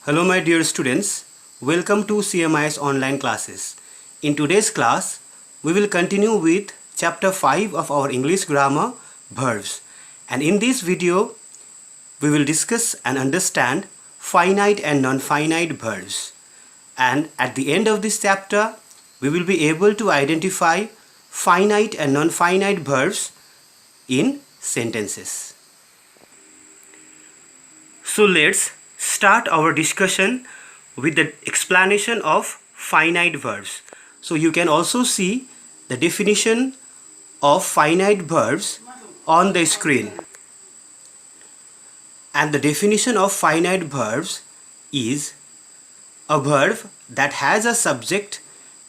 Hello my dear students, welcome to CMIS online classes. In today's class, we will continue with chapter 5 of our English grammar, verbs. And in this video, we will discuss and understand finite and non-finite verbs. And at the end of this chapter, we will be able to identify finite and non-finite verbs in sentences. So let's start our discussion with the explanation of finite verbs. So you can also see the definition of finite verbs on the screen. And the definition of finite verbs is a verb that has a subject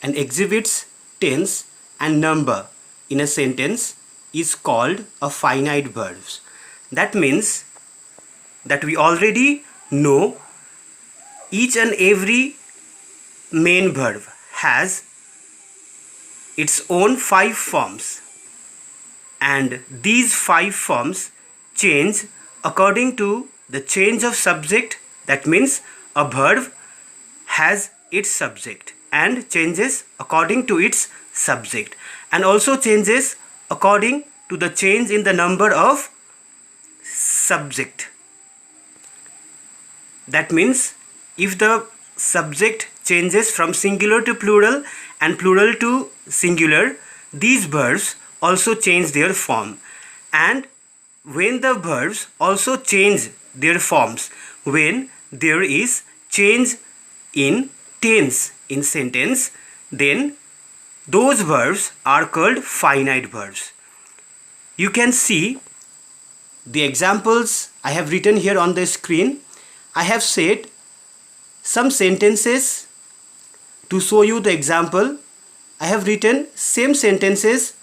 and exhibits tense and number in a sentence is called a finite verb. That means that we already know each and every main verb has its own 5 forms, and these 5 forms change according to the change of subject. That means a verb has its subject and changes according to its subject, and also changes according to the change in the number of subject. That means if the subject changes from singular to plural and plural to singular, these verbs also change their form. And when the verbs also change their forms, when there is change in tense in sentence, then those verbs are called finite verbs. You can see the examples I have written here on the screen. I have said some sentences to show you the example. I have written same sentences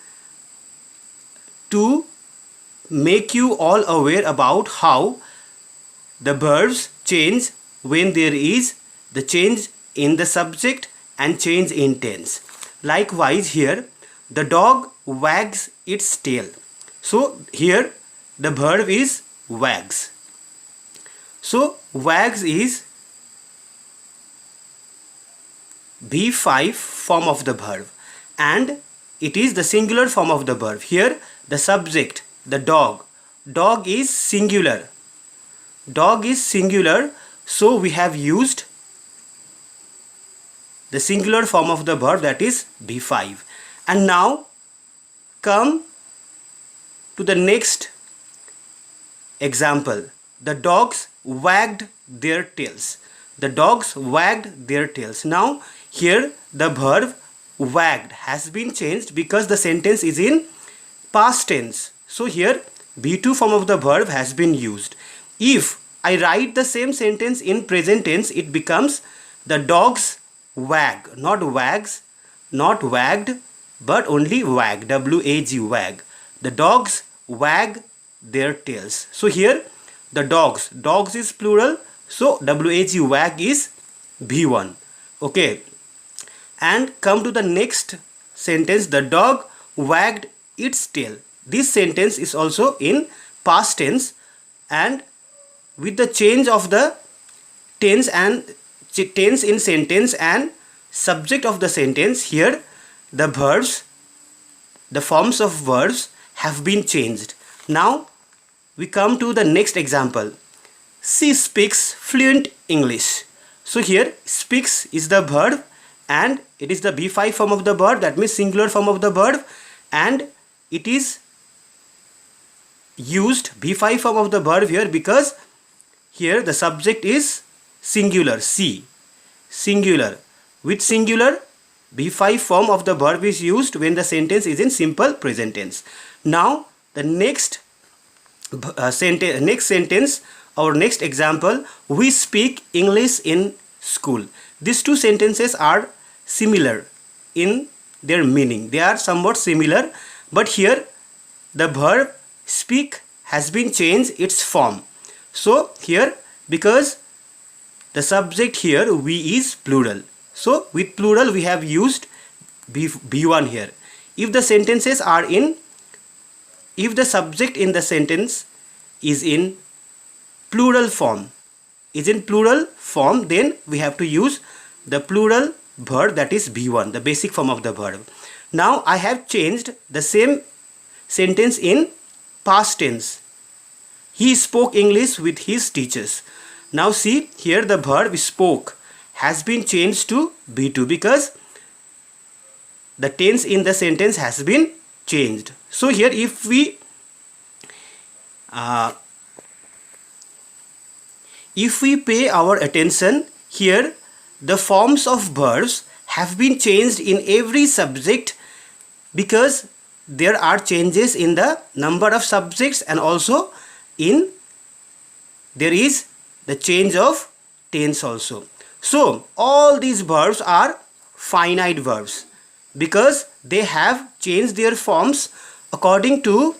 to make you all aware about how the verbs change when there is the change in the subject and change in tense. Likewise here, the dog wags its tail. So here the verb is wags. So wags is V5 form of the verb, and it is the singular form of the verb. Here the subject, the dog is singular. Dog is singular, so we have used the singular form of the verb, that is V5. And now come to the next example. The dogs wagged their tails. The dogs wagged their tails. Now here the verb wagged has been changed because the sentence is in past tense. So here V2 form of the verb has been used. If I write the same sentence in present tense, it becomes the dogs wag, not wags, not wagged, but only wag, W-A-G, wag. The dogs wag their tails. So here the dogs is plural, so W-A-G, wag is V1. Okay, and come to the next sentence. The dog wagged its tail. This sentence is also in past tense, and with the change of the tense and tense in sentence and subject of the sentence, here the verbs, the forms of verbs have been changed. Now we come to the next example. She speaks fluent English. So here speaks is the verb and it is the V5 form of the verb, that means singular form of the verb, and it is used V5 form of the verb here because here the subject is singular, she, singular. With singular, V5 form of the verb is used when the sentence is in simple present tense. Now the next sentence, our next example, we speak English in school. These two sentences are similar in their meaning. They are somewhat similar, but here the verb speak has been changed its form. So here, because the subject here we is plural, so with plural we have used B1 here. If the sentences are in, if the subject in the sentence is in plural form, is in plural form, then we have to use the plural verb, that is be1, the basic form of the verb. Now I have changed the same sentence in past tense. He spoke English with his teachers. Now see here, the verb spoke has been changed to be2 because the tense in the sentence has been changed. So here if we pay our attention, here the forms of verbs have been changed in every subject because there are changes in the number of subjects, and also there is the change of tense also. So all these verbs are finite verbs because they have changed their forms according to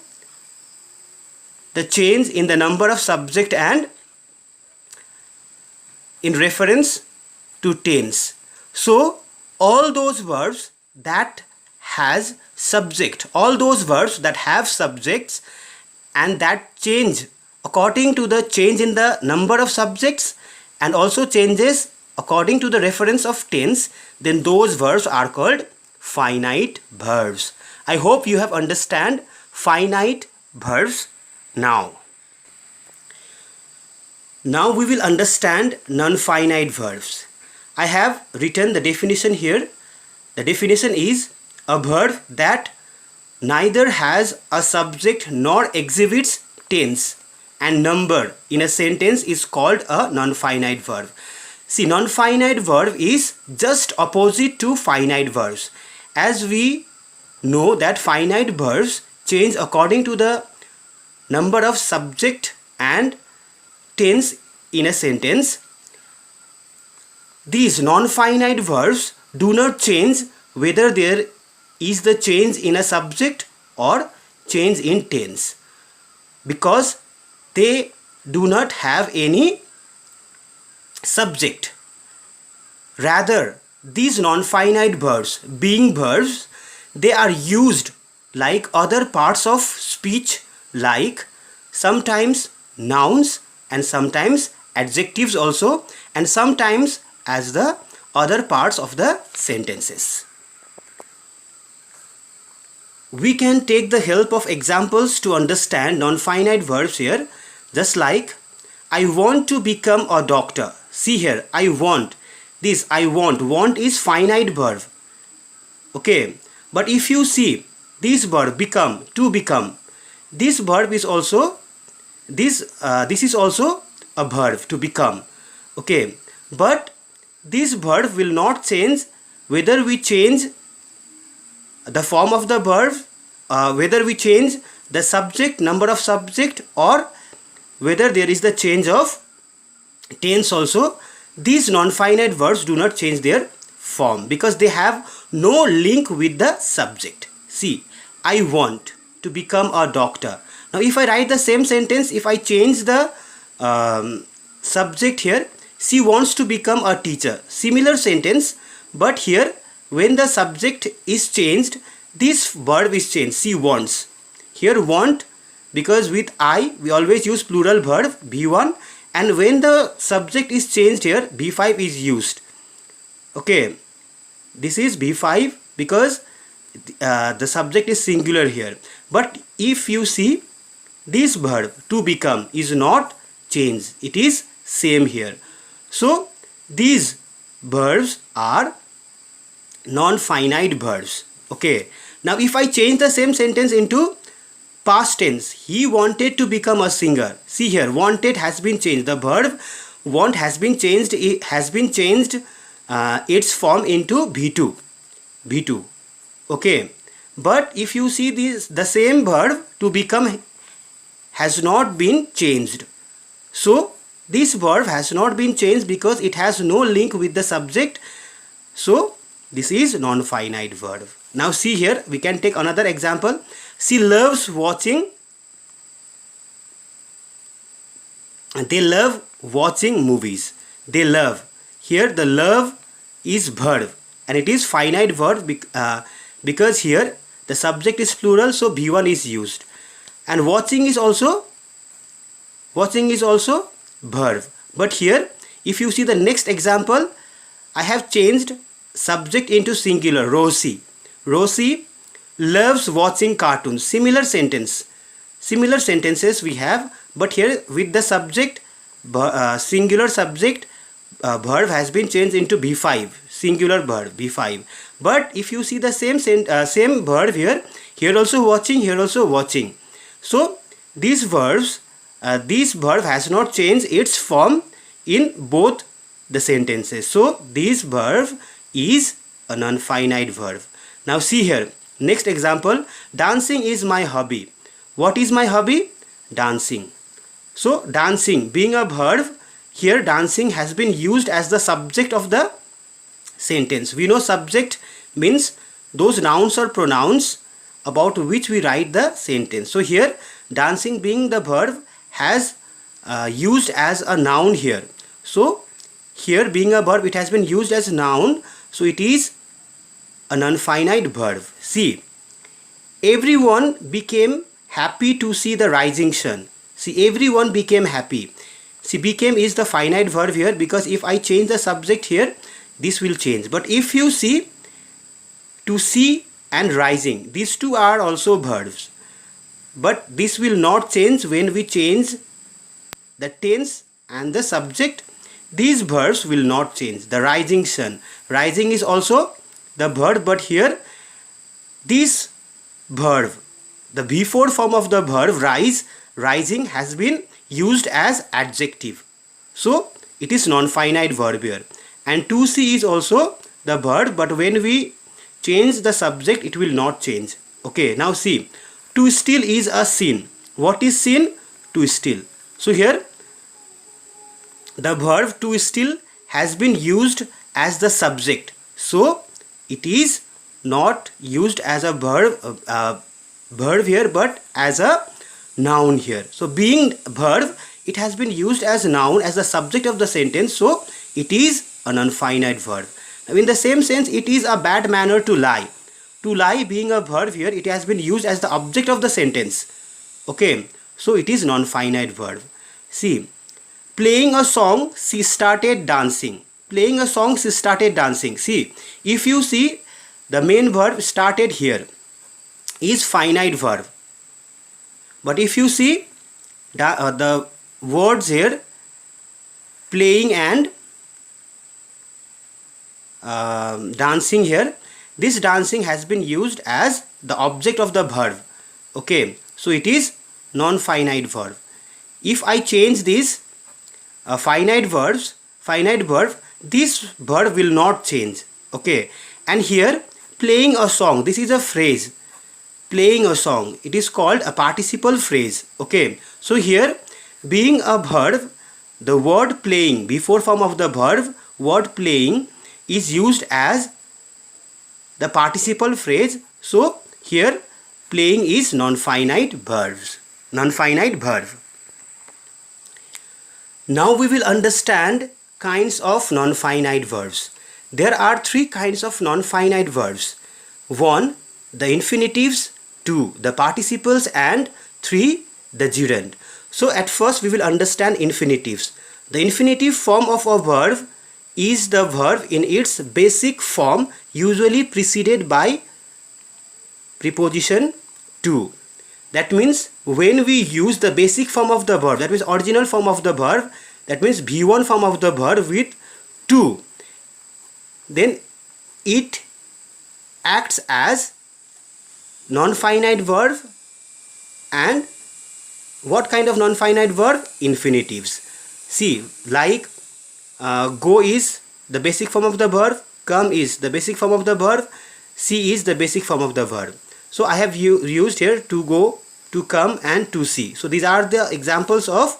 the change in the number of subject and in reference to tense. So all those verbs that has subject, all those verbs that have subjects and that change according to the change in the number of subjects and also changes according to the reference of tense, then those verbs are called finite verbs. I hope you have understand finite verbs now. Now we will understand non-finite verbs. I have written the definition here. The definition is a verb that neither has a subject nor exhibits tense and number in a sentence is called a non-finite verb. See, non-finite verb is just opposite to finite verbs. As we know that finite verbs change according to the number of subject and tense in a sentence, these non-finite verbs do not change whether there is the change in a subject or change in tense because they do not have any subject. Rather, these non-finite verbs, being verbs, they are used like other parts of speech, like sometimes nouns and sometimes adjectives also, and sometimes as the other parts of the sentences. We can take the help of examples to understand non-finite verbs here, just like I want to become a doctor. See here, I want. This I want is finite verb. Okay, but if you see this verb become, to become, this verb is also this is also a verb, to become. Okay, but this verb will not change whether we change the form of the verb, whether we change the subject, number of subject, or whether there is the change of tense also. These non-finite verbs do not change their form because they have no link with the subject. See, I want to become a doctor. Now if I write the same sentence, if I change the subject here, she wants to become a teacher. Similar sentence, but here when the subject is changed, this verb is changed. She wants. Here want, because with I we always use plural verb be1, and when the subject is changed here, be5 is used. Okay, this is be5 because the subject is singular here. But if you see, this verb to become is not changed, it is same here. So these verbs are non-finite verbs. Okay, now if I change the same sentence into past tense, he wanted to become a singer. See here, wanted has been changed. The verb want has been changed. It has been changed its form into be2. be2. Okay, but if you see this, the same verb to become has not been changed. So this verb has not been changed because it has no link with the subject. So this is non-finite verb. Now see here, we can take another example. She loves watching. They love watching movies. They love. Here the love is verb and it is finite verb because here the subject is plural, so be1 is used. And watching is also verb, But here, if you see the next example, I have changed subject into singular. Rosie. Rosie loves watching cartoons. Similar sentence. Similar sentences we have, but here with the subject, singular subject, verb has been changed into B5. Singular verb B5. But if you see the same verb here, here also watching, here also watching. So these verbs, this verb has not changed its form in both the sentences. So this verb is a non-finite verb. Now see here, next example, dancing is my hobby. What is my hobby? Dancing. So dancing being a verb, here dancing has been used as the subject of the sentence. We know subject means those nouns or pronouns about which we write the sentence. So here dancing being the verb has used as a noun here. So here being a verb, it has been used as noun, so it is a non-finite verb. See, everyone became happy to see the rising sun. See, everyone became happy. See, became is the finite verb here, because if I change the subject here, this will change. But if you see, to see and rising, these two are also verbs. But this will not change when we change the tense and the subject. These verbs will not change. The rising sun. Rising is also the verb, but here this verb, the before form of the verb rise, rising, has been used as adjective. So it is non-finite verb here. And to see is also the verb, but when we change the subject, it will not change. Okay, now see, to steal is a sin. What is sin? To steal. So here the verb to steal has been used as the subject. So it is not used as a verb here, but as a noun here. So being verb, it has been used as noun, as the subject of the sentence. So it is a non-finite verb. Now in the same sense, it is a bad manner to lie. To lie being a verb here, it has been used as the object of the sentence. Okay, so it is non-finite verb. See, playing a song, she started dancing. Playing a song, she started dancing. See, if you see, the main verb started here is finite verb. But if you see the words here, playing and dancing here, this dancing has been used as the object of the verb. Okay, so it is non-finite verb. If I change this finite verb, this verb will not change. Okay, and here playing a song, this is a phrase. Playing a song, it is called a participle phrase. Okay, so here being a verb, the word playing, before form of the verb, word playing is used as the participle phrase. So here playing is non-finite verbs. Non-finite verb. Now we will understand kinds of non-finite verbs. There are three kinds of non-finite verbs. 1. The infinitives, 2. The participles, and 3. The gerund. So at first we will understand infinitives. The infinitive form of a verb is the verb in its basic form, usually preceded by preposition to. That means when we use the basic form of the verb, that means original form of the verb, that means B1 form of the verb with to, then it acts as non-finite verb. And what kind of non-finite verb? Infinitives. See, like go is the basic form of the verb, come is the basic form of the verb, see is the basic form of the verb. So I have used here to go, to come, and to see. So these are the examples of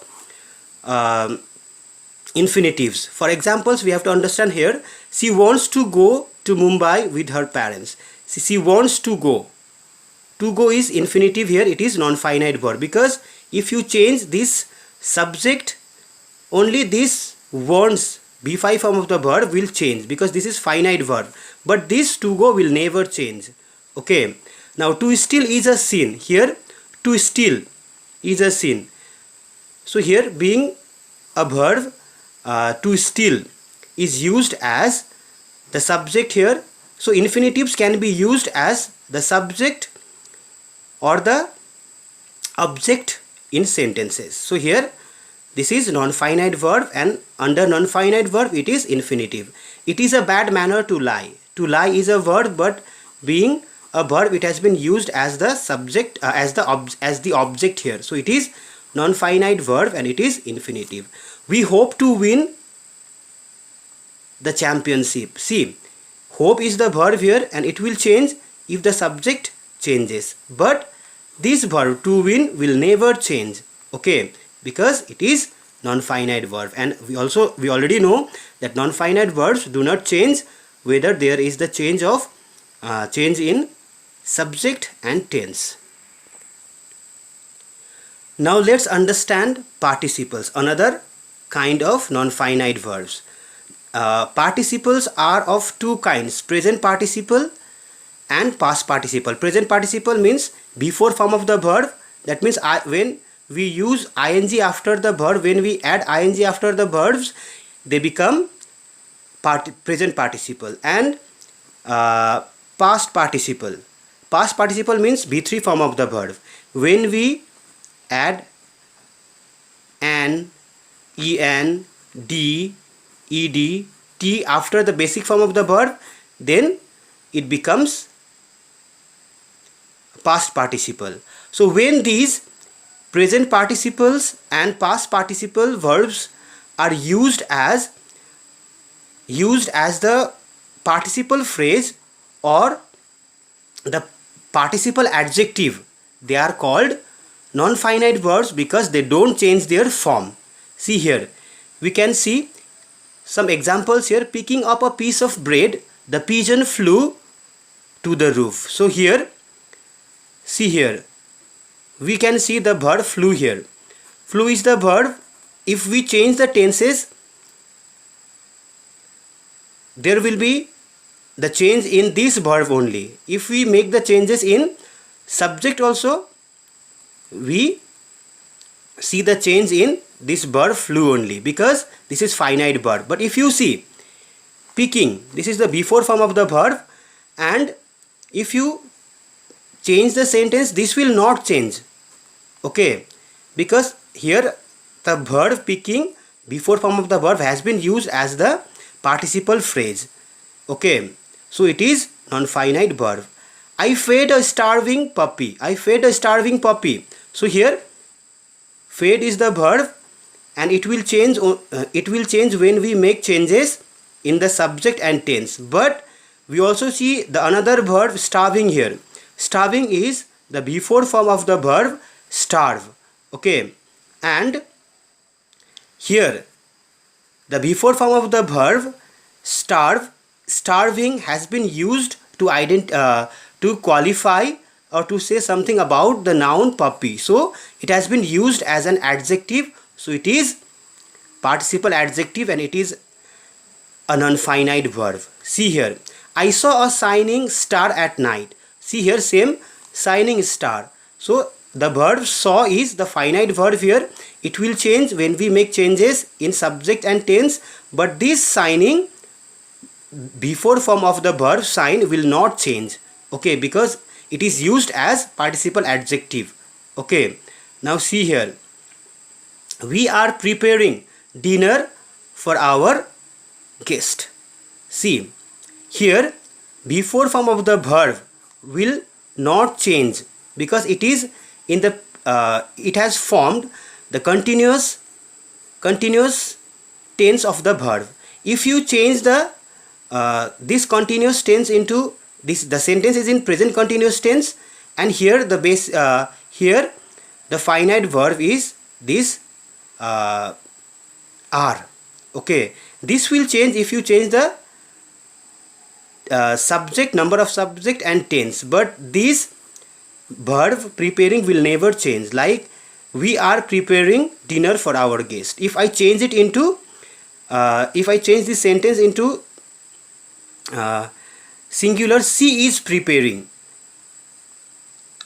infinitives. For examples, we have to understand here, she wants to go to Mumbai with her parents. She wants to go. To go is infinitive here, it is non-finite verb, because if you change this subject, only this wants, B5 form of the verb, will change, because this is finite verb. But this to go will never change. Okay. Now to steal is a sin. Here to steal is a sin. So here being a verb, to steal is used as the subject here. So infinitives can be used as the subject or the object in sentences. So here this is non-finite verb, and under non-finite verb it is infinitive. It is a bad manner to lie. To lie is a verb, but being a verb it has been used as the subject, as the object here. So it is non-finite verb and it is infinitive. We hope to win the championship. See, hope is the verb here and it will change if the subject changes, but this verb to win will never change, okay, because it is non-finite verb. And we already know that non-finite verbs do not change whether there is the change in subject and tense. Now let's understand participles, another kind of non-finite verbs. Participles are of two kinds, present participle and past participle. Present participle means before form of the verb. That means when we use ing after the verb, when we add ing after the verbs, they become present participle. And past participle. Past participle means B3 form of the verb. When we add an, en, d, ed, t after the basic form of the verb, then it becomes past participle. So when these present participles and past participle verbs are used as the participle phrase or the participle adjective, they are called non-finite verbs because they don't change their form. See here, we can see some examples here. Picking up a piece of bread, the pigeon flew to the roof. So here, see here, we can see the verb flew here. Flew is the verb. If we change the tenses, there will be the change in this verb only. If we make the changes in subject also, we see the change in this verb flew only because this is finite verb. But if you see picking, this is the before form of the verb, and if you change the sentence, this will not change, okay, because here the verb picking before form of the verb has been used as the participle phrase, okay. So it is non-finite verb. I fed a starving puppy. I fed a starving puppy. So here fed is the verb and it will change when we make changes in the subject and tense. But we also see the another verb starving here. Starving is the before form of the verb starve, okay, and here the before form of the verb starving has been used to qualify or to say something about the noun puppy. So it has been used as an adjective. So it is participle adjective and it is a non-finite verb. See here, I saw a shining star at night. See here, same, shining star. So the verb saw is the finite verb here. It will change when we make changes in subject and tense, but this shining before form of the verb shine will not change, okay, because it is used as participle adjective, okay. Now see here, we are preparing dinner for our guest. See here, before form of the verb will not change because it is in the it has formed the continuous tense of the verb. If you change the this continuous tense into this, the sentence is in present continuous tense, and here the base here the finite verb is this are, okay. This will change if you change the subject, number of subject and tense, but this verb preparing will never change. Like we are preparing dinner for our guest. If I change it into if I change this sentence into singular, she is preparing,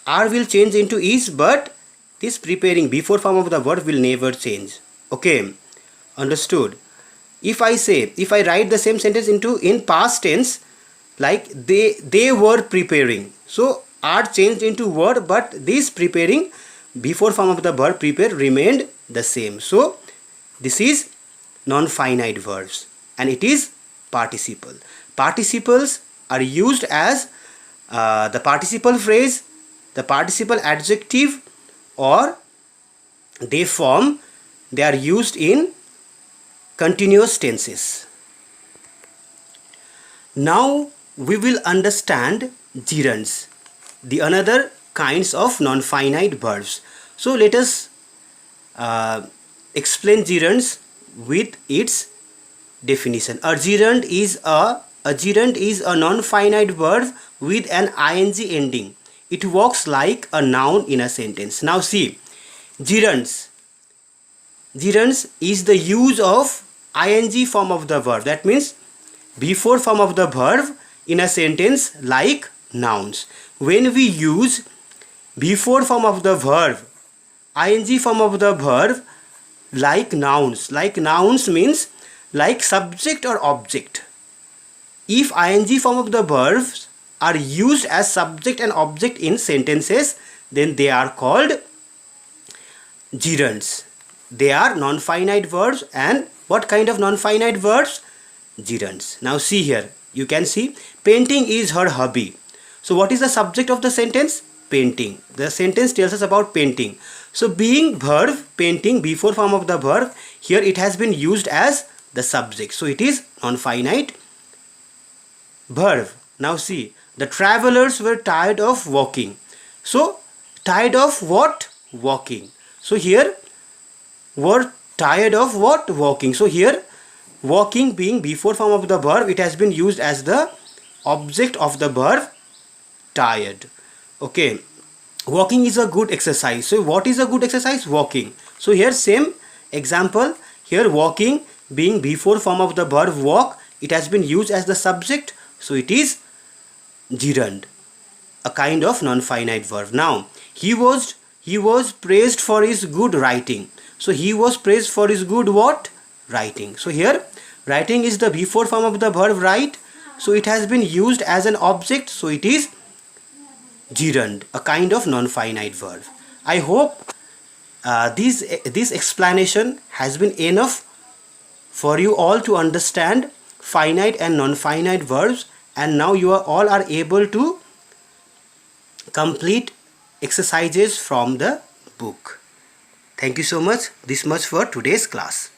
R will change into is, but this preparing before form of the verb will never change, okay, understood. if I write the same sentence in past tense, like they were preparing, so are changed into were, but this preparing before form of the verb prepare remained the same. So this is non-finite verbs and it is participle. Participles are used as the participle phrase, the participle adjective, or they are used in continuous tenses. Now we will understand gerunds, the another kinds of non-finite verbs. So let us explain gerunds with its definition. A gerund is a non-finite verb with an ing ending. It works like a noun in a sentence. Now see, gerunds is the use of ing form of the verb. That means before form of the verb in a sentence like nouns. When we use before form of the verb, ing form of the verb like nouns means like subject or object. If ing form of the verbs are used as subject and object in sentences, then they are called gerunds. They are non-finite verbs. And what kind of non-finite verbs? Gerunds. Now see here, you can see painting is her hobby. So what is the subject of the sentence? Painting. The sentence tells us about painting. So being verb painting before form of the verb, here it has been used as the subject. So it is non-finite verb. Now see, the travelers were tired of walking. So tired of what? Walking. So here were tired of what? Walking. So here walking being before form of the verb, it has been used as the object of the verb tired. Okay, walking is a good exercise. So what is a good exercise? Walking. So here same example, here walking being before form of the verb walk, it has been used as the subject. So it is gerund, a kind of non-finite verb. Now he was praised for his good writing. So he was praised for his good what? Writing. So here writing is the before form of the verb write. So it has been used as an object. So it is gerund, a kind of non-finite verb. I hope this explanation has been enough for you all to understand finite and non-finite verbs, and now you all are able to complete exercises from the book. Thank you so much. This much for today's class.